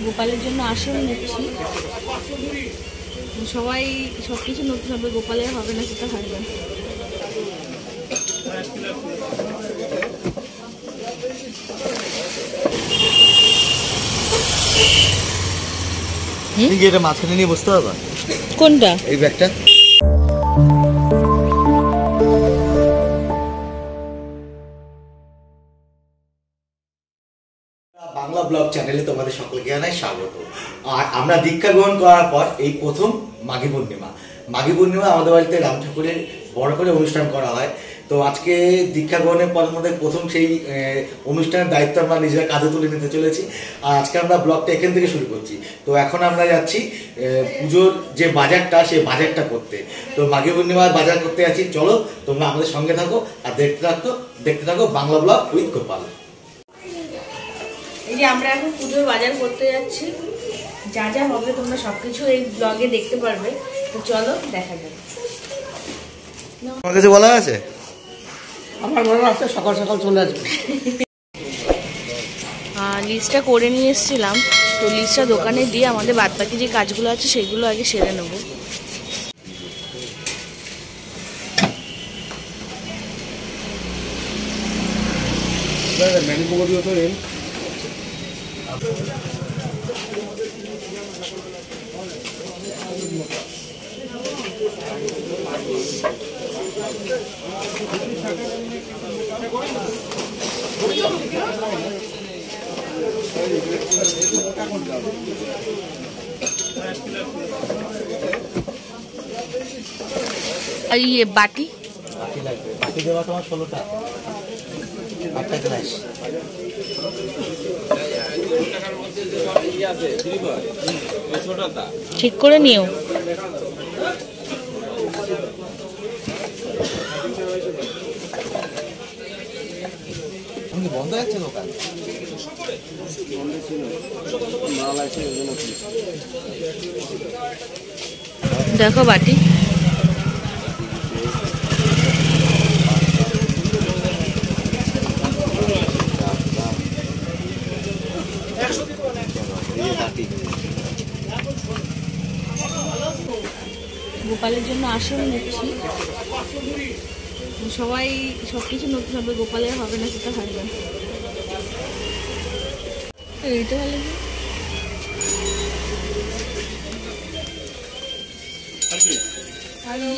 গোপালের জন্য আসন নিচ্ছি। সবাই সবকিছু নতুন হবে, গোপালের হবে না সেটা হয় না। এটা মাঝখানে নিয়ে বসতে পারবা? কোনটা? এই ব্যাগটা। বাংলা ব্লগ চ্যানেলে তোমাদের সকলকে জানাই স্বাগত। আর আমরা দীক্ষা গ্রহণ করার পর এই প্রথম মাঘী পূর্ণিমা আমাদের বাড়িতে রাম ঠাকুরের বড় করে অনুষ্ঠান করা হয়। তো আজকে দীক্ষা গ্রহণের পর মধ্যে প্রথম সেই অনুষ্ঠানের দায়িত্ব আমরা নিজেরা কাঁধে তুলে নিতে চলেছি। আর আজকে আমরা ব্লগটা এখান থেকে শুরু করছি। তো এখন আমরা যাচ্ছি পুজোর যে বাজারটা, সেই বাজারটা করতে। তো মাঘী পূর্ণিমার বাজার করতে যাচ্ছি। চলো তোমরা আমাদের সঙ্গে থাকো আর দেখতে থাকো বাংলা ব্লগ উইথ গোপাল। এই যে আমরা এখন পুজোর বাজার করতে যাচ্ছি। যা যা হবে তোমরা সবকিছু এই ব্লগে দেখতে পারবে। তো চলো দেখা যাক। আমার কাছে বলা আছে, আমার মনে আছে সকাল সকাল চলে আসবে। লিস্টটা করে নিয়ে এসেছিলাম। তো লিস্টটা দোকানে দিয়ে আমাদের বাদবাকি যে কাজগুলো আছে সেগুলো আগে সেরে নেবো। আর ইয়ে বাটি লাগবে। বাটি দেওয়া তোমার 16টা, 8টা গ্লাস। ঠিক করে নিও। বন্ধ আছে দোকান। দেখো বাটি। গোপালের জন্য আসন নিচ্ছি। সবাই সবকিছু নতুন হবে, গোপালের হবে না সেটা হয় না। এইটা ভালো।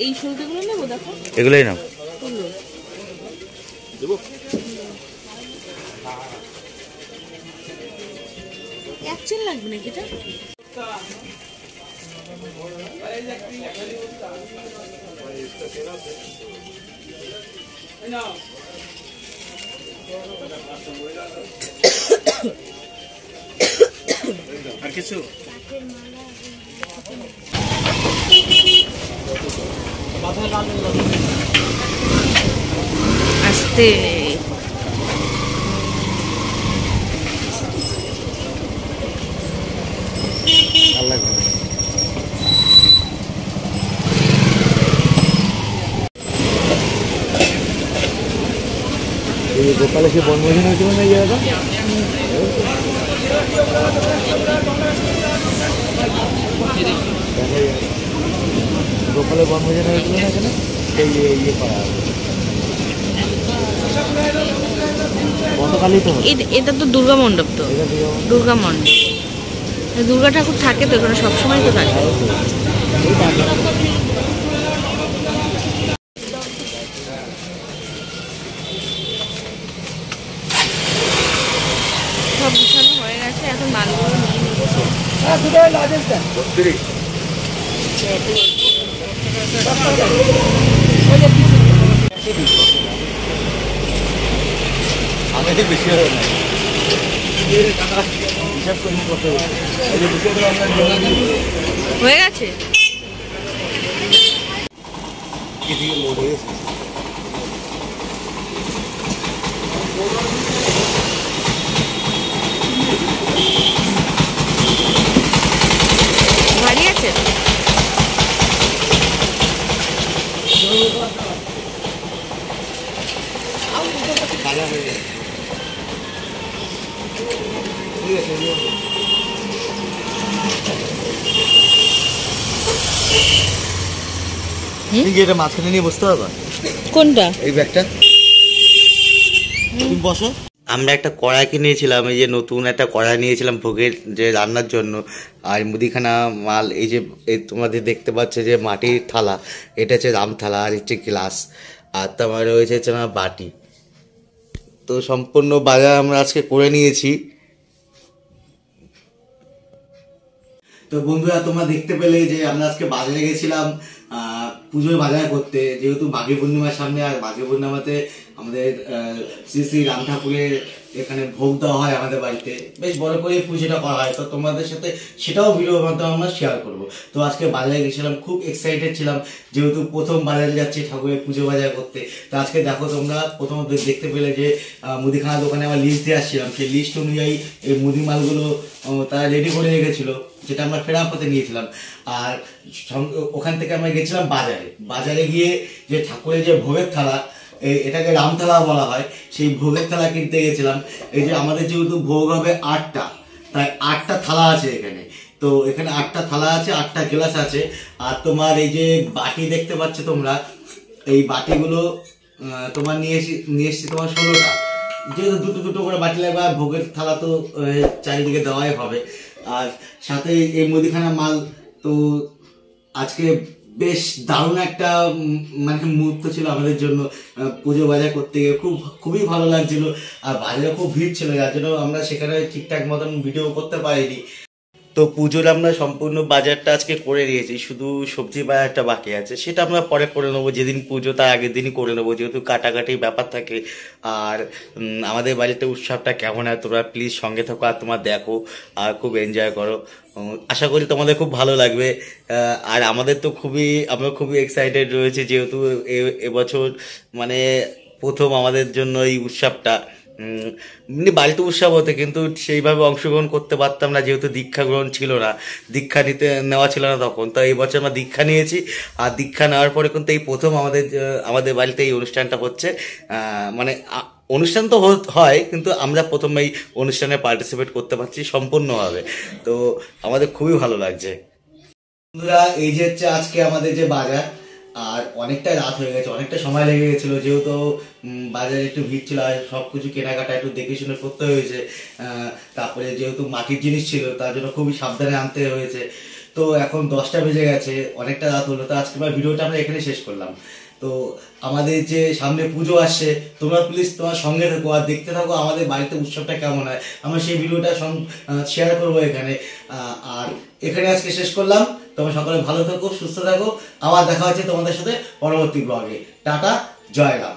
এই সলতেগুলো নেবো, দেখো এগুলোই নাও। এক চেন লাগবে নাকি এটা? আর কিছু আস্তে গোপালে সে বনভোজন হয়েছিল না এই জায়গাটা? গোপালের বনভোজন হয়েছিল না এখানে, সেই ইয়ে করা হবে গতকালই তো। এটা তো দুর্গা মণ্ডপ, তো দুর্গা মণ্ডপ। দুর্গা ঠাকুর থাকে তো এখানে, সবসময় তো থাকে। সব গুছানো হয়ে গেছে, এখন মালগুলো নিয়ে নিচ্ছে। আমি বেশি হবে না, হিসাব করে করতে হবে। হয়ে গেছে। ভারী আছে। ভাজা হয়ে এটা মাঝখানে নিয়ে বসতে পারবা? কোনটা? এই ব্যাগটা তুমি বসো। আমরা একটা কড়াই কিনেছিলাম, এই যে নতুন একটা কড়াই নিয়েছিলাম ভোগের যে রান্নার জন্য। আর মুদিখানা মাল, এই যে তোমাদের দেখতে পাচ্ছ যে মাটির থালা, এটা হচ্ছে রাম থালা, আর হচ্ছে গ্লাস, আর তোমার রয়েছে হচ্ছে আমার বাটি। তো সম্পূর্ণ বাজার আমরা আজকে করে নিয়েছি। তো বন্ধুরা, তোমরা দেখতে পেলে যে আমরা আজকে বাজারে গেছিলাম পুজোর বাজার করতে, যেহেতু মাঘী পূর্ণিমার সামনে। আর মাঘী পূর্ণিমাতে আমাদের শ্রী শ্রী রাম ঠাকুরের এখানে ভোগ দেওয়া হয় আমাদের বাড়িতে, বেশ বড় করে পুজোটা করা হয়। তো তোমাদের সাথে সেটাও ভিডিওর মাধ্যমে আমরা শেয়ার করবো। তো আজকে বাজারে গেছিলাম, খুব এক্সাইটেড ছিলাম, যেহেতু প্রথম বাজারে যাচ্ছি ঠাকুরের পুজো বাজার করতে। তো আজকে দেখো তোমরা প্রথমত দেখতে পেলে যে মুদিখানা দোকানে আমার লিস্ট দিয়ে আসছিলাম, সেই লিস্ট অনুযায়ী এই মুদি মালগুলো তারা রেডি করে রেখেছিল, যেটা আমরা ফেরার পথে নিয়েছিলাম। আর ওখান থেকে আমরা গেছিলাম বাজারে গিয়ে যে ঠাকুরের যে ভোগের থালা, এটাকে রামথালা বলা হয়, সেই ভোগের থালা কিনতে গেছিলাম। এই যে আমাদের যেহেতু ভোগ হবে 8টা, তাই 8টা থালা আছে এখানে। তো এখানে 8টা থালা আছে, 8টা গ্লাস আছে। আর তোমার এই যে বাটি দেখতে পাচ্ছ তোমরা, এই বাটিগুলো তোমার নিয়ে এসছি তোমার 16টা, যেহেতু দুটো দুটো করে বাটি লাগবে। আর ভোগের থালা তো চারিদিকে দেওয়াই হবে। আর সাথে এই মুদিখানা মাল। তো আজকে বেশ দারুণ একটা মানে মুহূর্ত ছিল আমাদের জন্য, পুজো বাজার করতে গিয়ে খুবই ভালো লাগছিল। আর বাজারে খুব ভিড় ছিল, যার জন্য আমরা সেখানে ঠিকঠাক মতন ভিডিও করতে পারিনি। তো পুজোর আমরা সম্পূর্ণ বাজারটা আজকে করে দিয়েছি, শুধু সবজি বাজারটা বাকি আছে, সেটা আমরা পরে করে নেবো। যেদিন পুজো তার আগের দিনই করে নেবো, যেহেতু কাটাকাটি ব্যাপার থাকে। আর আমাদের বাড়িতে উৎসবটা কেমন হয় তোমরা প্লিজ সঙ্গে থাকো, আর তোমরা দেখো আর খুব এনজয় করো। আশা করি তোমাদের খুব ভালো লাগবে। আর আমাদের তো আমরা খুবই এক্সাইটেড রয়েছে, যেহেতু এবছর মানে প্রথম আমাদের জন্য এই উৎসবটা। বাড়িতে উৎসব হতে, কিন্তু সেইভাবে অংশগ্রহণ করতে পারতাম না, যেহেতু দীক্ষা গ্রহণ ছিল না, দীক্ষা নেওয়া ছিল না তখন। তো এই বছর আমরা দীক্ষা নিয়েছি, আর দীক্ষা নেওয়ার পরে কিন্তু এই প্রথম আমাদের বাড়িতে এই অনুষ্ঠানটা হচ্ছে। মানে অনুষ্ঠান তো হয়, কিন্তু আমরা প্রথম এই অনুষ্ঠানে পার্টিসিপেট করতে পারছি সম্পূর্ণভাবে। তো আমাদের খুবই ভালো লাগছে। বন্ধুরা, এই যে হচ্ছে আজকে আমাদের যে বাজার, আর অনেকটা রাত হয়ে গেছে, অনেকটা সময় লেগে গেছিলো, যেহেতু বাজারে একটু ভিড় ছিল। আর সবকিছু কেনাকাটা একটু দেখে শুনে করতে হয়েছে। তারপরে যেহেতু মাটির জিনিস ছিল, তার জন্য খুবই সাবধানে আনতে হয়েছে। তো এখন 10টা বেজে গেছে, অনেকটা রাত হলো। তো আজকে ভিডিওটা আমরা এখানে শেষ করলাম। তো আমাদের যে সামনে পুজো আসছে, তোমরা প্লিজ তোমার সঙ্গে থাকো আর দেখতে থাকো আমাদের বাড়িতে উৎসবটা কেমন হয়। আমরা সেই ভিডিওটা শেয়ার করবো এখানে। আর এখানে আজকে শেষ করলাম। তোমরা সকলে ভালো থাকো, সুস্থ থাকো। আবার দেখা হচ্ছে তোমাদের সাথে পরবর্তী ব্লগে। টাটা, জয় রাম।